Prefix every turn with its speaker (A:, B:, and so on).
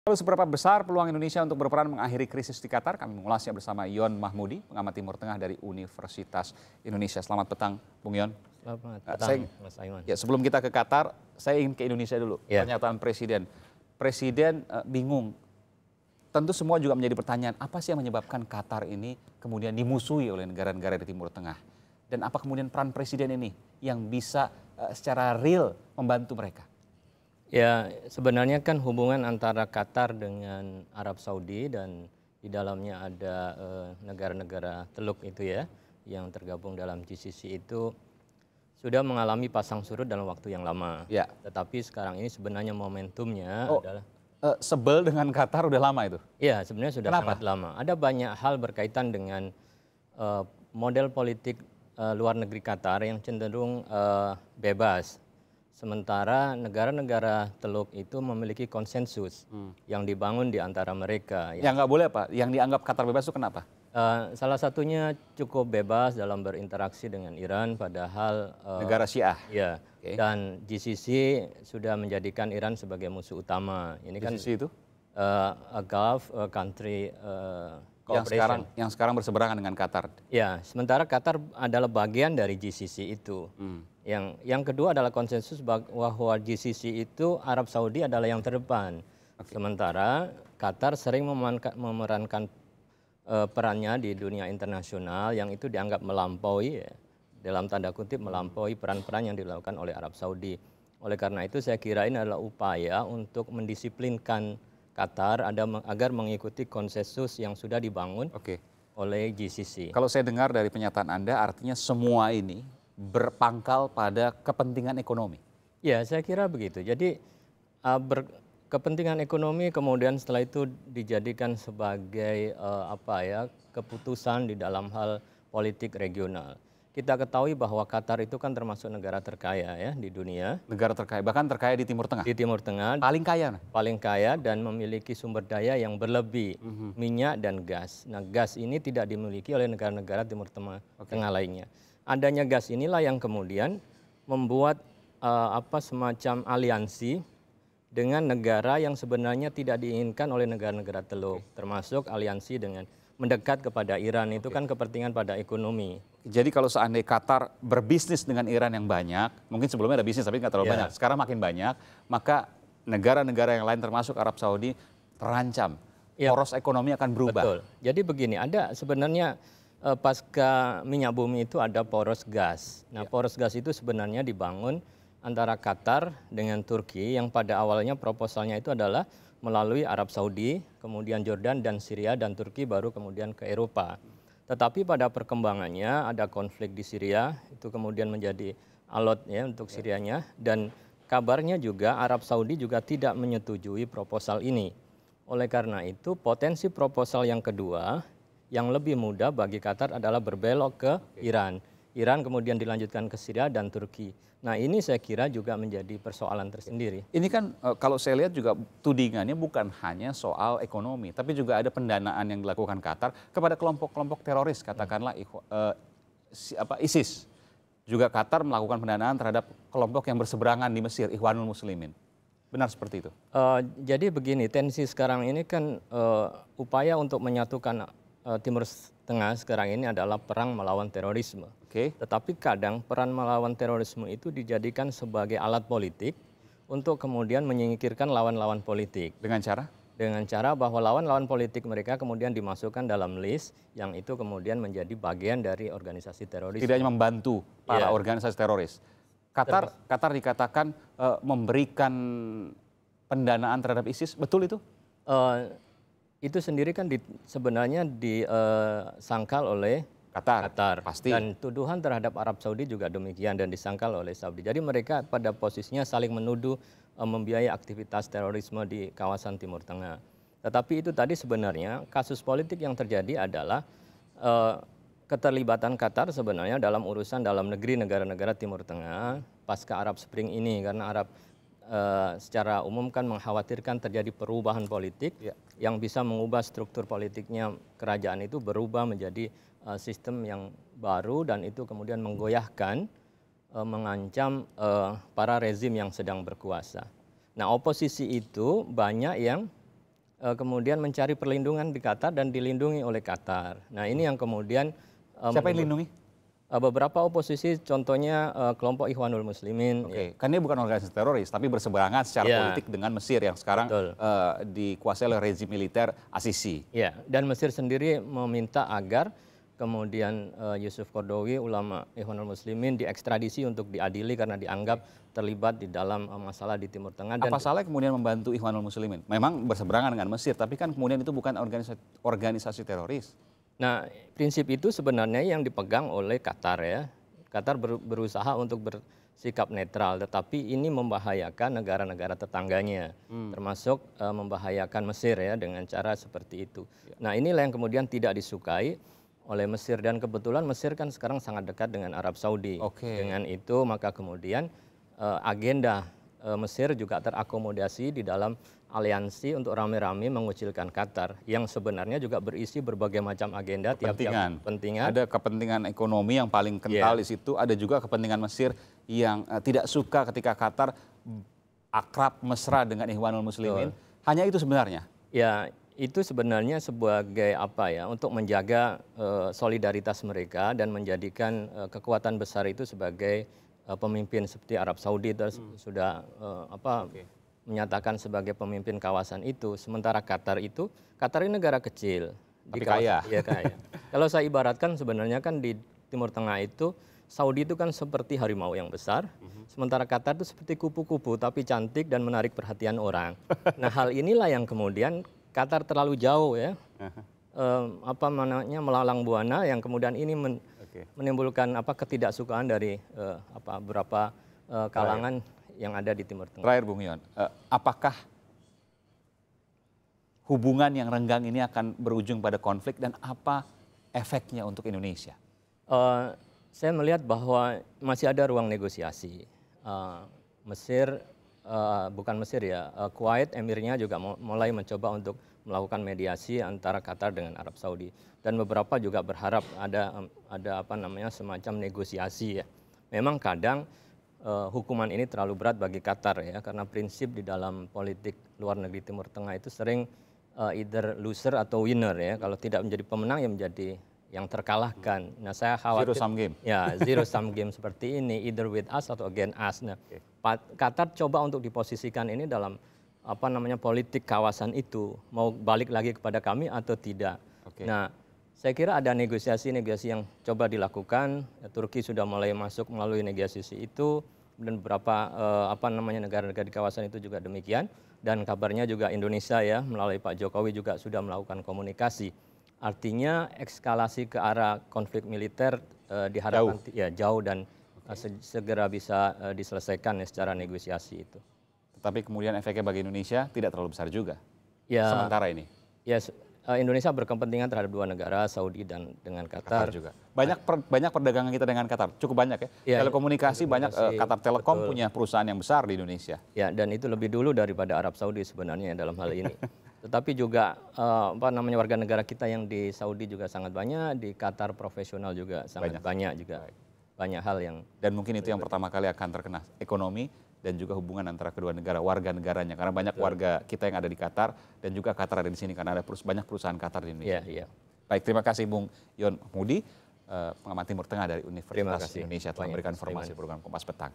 A: Lalu seberapa besar peluang Indonesia untuk berperan mengakhiri krisis di Qatar? Kami mengulasnya bersama Yon Mahmudi, pengamat Timur Tengah dari Universitas Indonesia. Selamat petang, Bung Yon.
B: Selamat petang, Mas Aiman.
A: Ya, sebelum kita ke Qatar, saya ingin ke Indonesia dulu.
B: Ya.
A: Pernyataan Presiden. Presiden bingung. Tentu semua juga menjadi pertanyaan, apa sih yang menyebabkan Qatar ini kemudian dimusuhi oleh negara-negara di Timur Tengah? Dan apa kemudian peran Presiden ini yang bisa secara real membantu mereka?
B: Ya, sebenarnya kan hubungan antara Qatar dengan Arab Saudi dan di dalamnya ada negara-negara Teluk itu ya, yang tergabung dalam GCC itu sudah mengalami pasang surut dalam waktu yang lama.
A: Ya.
B: Tetapi sekarang ini sebenarnya momentumnya adalah
A: sebel dengan Qatar udah lama itu?
B: Ya, sebenarnya sudah
A: Kenapa?
B: sangat lama. Ada banyak hal berkaitan dengan model politik luar negeri Qatar yang cenderung bebas. Sementara negara-negara Teluk itu memiliki konsensus yang dibangun di antara mereka.
A: Yang nggak boleh apa? Yang dianggap Qatar bebas itu kenapa?
B: Salah satunya cukup bebas dalam berinteraksi dengan Iran, padahal
A: Negara Syiah.
B: ya.
A: Oke.
B: Dan GCC sudah menjadikan Iran sebagai musuh utama. Ini kan
A: GCC itu
B: a Gulf country cooperation.
A: yang sekarang berseberangan dengan Qatar.
B: Ya, sementara Qatar adalah bagian dari GCC itu. Yang kedua adalah konsensus bahwa GCC itu Arab Saudi adalah yang terdepan. Sementara Qatar sering memerankan perannya di dunia internasional yang itu dianggap melampaui, ya, dalam tanda kutip melampaui peran-peran yang dilakukan oleh Arab Saudi. Oleh karena itu saya kira ini adalah upaya untuk mendisiplinkan Qatar agar mengikuti konsensus yang sudah dibangun oleh GCC.
A: Kalau saya dengar dari pernyataan Anda, artinya semua ini berpangkal pada kepentingan ekonomi.
B: Ya, saya kira begitu. Jadi kepentingan ekonomi kemudian setelah itu dijadikan sebagai keputusan di dalam hal politik regional. Kita ketahui bahwa Qatar itu kan termasuk negara terkaya ya di dunia.
A: Negara terkaya, bahkan terkaya di Timur Tengah.
B: Di Timur Tengah.
A: Paling kaya.
B: Paling kaya dan memiliki sumber daya yang berlebih, minyak dan gas. Nah, gas ini tidak dimiliki oleh negara-negara Timur Tengah lainnya. Adanya gas inilah yang kemudian membuat semacam aliansi dengan negara yang sebenarnya tidak diinginkan oleh negara-negara Teluk, termasuk aliansi dengan mendekat kepada Iran. Itu kan kepentingan pada ekonomi.
A: Jadi kalau seandainya Qatar berbisnis dengan Iran yang banyak, mungkin sebelumnya ada bisnis tapi nggak terlalu banyak, sekarang makin banyak, maka negara-negara yang lain termasuk Arab Saudi terancam. Poros ekonomi akan berubah.
B: Betul. Jadi begini, ada sebenarnya pasca minyak bumi itu ada poros gas. Nah, poros gas itu sebenarnya dibangun antara Qatar dengan Turki yang pada awalnya proposalnya itu adalah melalui Arab Saudi, kemudian Jordan dan Syria dan Turki baru kemudian ke Eropa. Tetapi pada perkembangannya ada konflik di Syria, itu kemudian menjadi alot ya untuk Syrianya, dan kabarnya juga Arab Saudi juga tidak menyetujui proposal ini. Oleh karena itu potensi proposal yang kedua yang lebih mudah bagi Qatar adalah berbelok ke Iran. Iran kemudian dilanjutkan ke Syria dan Turki. Nah, ini saya kira juga menjadi persoalan tersendiri.
A: Ini kan kalau saya lihat juga tudingannya bukan hanya soal ekonomi, tapi juga ada pendanaan yang dilakukan Qatar kepada kelompok-kelompok teroris, katakanlah ISIS. Juga Qatar melakukan pendanaan terhadap kelompok yang berseberangan di Mesir, Ikhwanul Muslimin. Benar seperti itu?
B: Jadi begini, tensi sekarang ini kan upaya untuk menyatukan Timur Tengah sekarang ini adalah perang melawan terorisme. Tetapi kadang peran melawan terorisme itu dijadikan sebagai alat politik untuk kemudian menyingkirkan lawan-lawan politik.
A: Dengan cara?
B: Dengan cara bahwa lawan-lawan politik mereka kemudian dimasukkan dalam list yang itu kemudian menjadi bagian dari organisasi teroris.
A: Tidak hanya membantu para organisasi teroris. Qatar dikatakan memberikan pendanaan terhadap ISIS, betul itu?
B: Itu sendiri kan sebenarnya disangkal oleh Qatar.
A: Pasti.
B: Dan tuduhan terhadap Arab Saudi juga demikian dan disangkal oleh Saudi. Jadi mereka pada posisinya saling menuduh membiayai aktivitas terorisme di kawasan Timur Tengah. Tetapi itu tadi sebenarnya kasus politik yang terjadi adalah keterlibatan Qatar sebenarnya dalam urusan dalam negeri negara-negara Timur Tengah pasca Arab Spring ini, karena Arab secara umum kan mengkhawatirkan terjadi perubahan politik yang bisa mengubah struktur politiknya kerajaan itu berubah menjadi sistem yang baru dan itu kemudian menggoyahkan, mengancam para rezim yang sedang berkuasa. Nah, oposisi itu banyak yang kemudian mencari perlindungan di Qatar dan dilindungi oleh Qatar. Nah ini yang kemudian
A: Siapa yang dilindungi?
B: beberapa oposisi, contohnya kelompok Ikhwanul Muslimin.
A: Oke, kan dia bukan organisasi teroris, tapi berseberangan secara
B: Ya.
A: politik dengan Mesir yang sekarang dikuasai oleh rezim militer Asisi.
B: Ya, dan Mesir sendiri meminta agar kemudian Yusuf Qaradawi, ulama Ikhwanul Muslimin, diekstradisi untuk diadili karena dianggap terlibat di dalam masalah di Timur Tengah. Dan
A: Apa salah kemudian membantu Ikhwanul Muslimin? Memang berseberangan dengan Mesir, tapi kan kemudian itu bukan organisasi teroris.
B: nah, prinsip itu sebenarnya yang dipegang oleh Qatar ya. Qatar berusaha untuk bersikap netral, tetapi ini membahayakan negara-negara tetangganya, termasuk membahayakan Mesir ya dengan cara seperti itu. Nah, inilah yang kemudian tidak disukai oleh Mesir, dan kebetulan Mesir kan sekarang sangat dekat dengan Arab Saudi.
A: Oke.
B: Dengan itu maka kemudian agenda Mesir juga terakomodasi di dalam aliansi untuk rame-rame mengucilkan Qatar yang sebenarnya juga berisi berbagai macam agenda, tiap-tiap kepentingan.
A: Ada kepentingan ekonomi yang paling kental di situ, ada juga kepentingan Mesir yang tidak suka ketika Qatar akrab mesra dengan Ikhwanul Muslimin. Hanya itu sebenarnya.
B: Ya, itu sebenarnya sebagai apa ya, untuk menjaga solidaritas mereka dan menjadikan kekuatan besar itu sebagai pemimpin seperti Arab Saudi sudah menyatakan sebagai pemimpin kawasan itu. Sementara Qatar ini negara kecil.
A: Tapi kaya.
B: Iya, kaya. Kalau saya ibaratkan sebenarnya kan di Timur Tengah itu, Saudi itu kan seperti harimau yang besar, sementara Qatar itu seperti kupu-kupu tapi cantik dan menarik perhatian orang. Nah, hal inilah yang kemudian Qatar terlalu jauh ya, melalang buana, yang kemudian ini menimbulkan ketidaksukaan dari beberapa kalangan yang ada di Timur Tengah.
A: Terakhir Bung Yon, apakah hubungan yang renggang ini akan berujung pada konflik dan apa efeknya untuk Indonesia?
B: Saya melihat bahwa masih ada ruang negosiasi. Mesir, bukan Mesir ya, Kuwait, emirnya juga mulai mencoba untuk melakukan mediasi antara Qatar dengan Arab Saudi, dan beberapa juga berharap ada semacam negosiasi ya. Memang kadang hukuman ini terlalu berat bagi Qatar ya, karena prinsip di dalam politik luar negeri Timur Tengah itu sering either loser atau winner ya. Kalau tidak menjadi pemenang ya menjadi yang terkalahkan. Nah, saya khawatir
A: Zero sum game.
B: Ya, zero sum game seperti ini, either with us atau against us. Nah, Qatar coba untuk diposisikan ini dalam politik kawasan itu, mau balik lagi kepada kami atau tidak. Nah, saya kira ada negosiasi-negosiasi yang coba dilakukan. Turki sudah mulai masuk melalui negosiasi itu, dan beberapa negara-negara di kawasan itu juga demikian. Dan kabarnya juga Indonesia ya melalui Pak Jokowi juga sudah melakukan komunikasi. Artinya ekskalasi ke arah konflik militer diharapkan jauh dan segera bisa diselesaikan secara negosiasi itu.
A: Tetapi kemudian efeknya bagi Indonesia tidak terlalu besar juga.
B: Ya,
A: sementara ini.
B: Ya, Indonesia berkepentingan terhadap dua negara, Saudi dan dengan Qatar.
A: Juga. Banyak perdagangan kita dengan Qatar, cukup banyak ya. Telekomunikasi banyak, Qatar Telekom punya perusahaan yang besar di Indonesia.
B: Ya, dan itu lebih dulu daripada Arab Saudi sebenarnya dalam hal ini. Tetapi juga warga negara kita yang di Saudi juga sangat banyak, di Qatar profesional juga sangat banyak juga. Banyak hal yang.
A: Dan mungkin itu yang pertama kali akan terkena, ekonomi dan juga hubungan antara kedua negara, warga negaranya, karena banyak warga kita yang ada di Qatar dan juga Qatar ada di sini karena ada banyak perusahaan Qatar di Indonesia. Baik, terima kasih Bung Yon Mahmudi, pengamat Timur Tengah dari Universitas Indonesia telah memberikan informasi program Kompas Petang.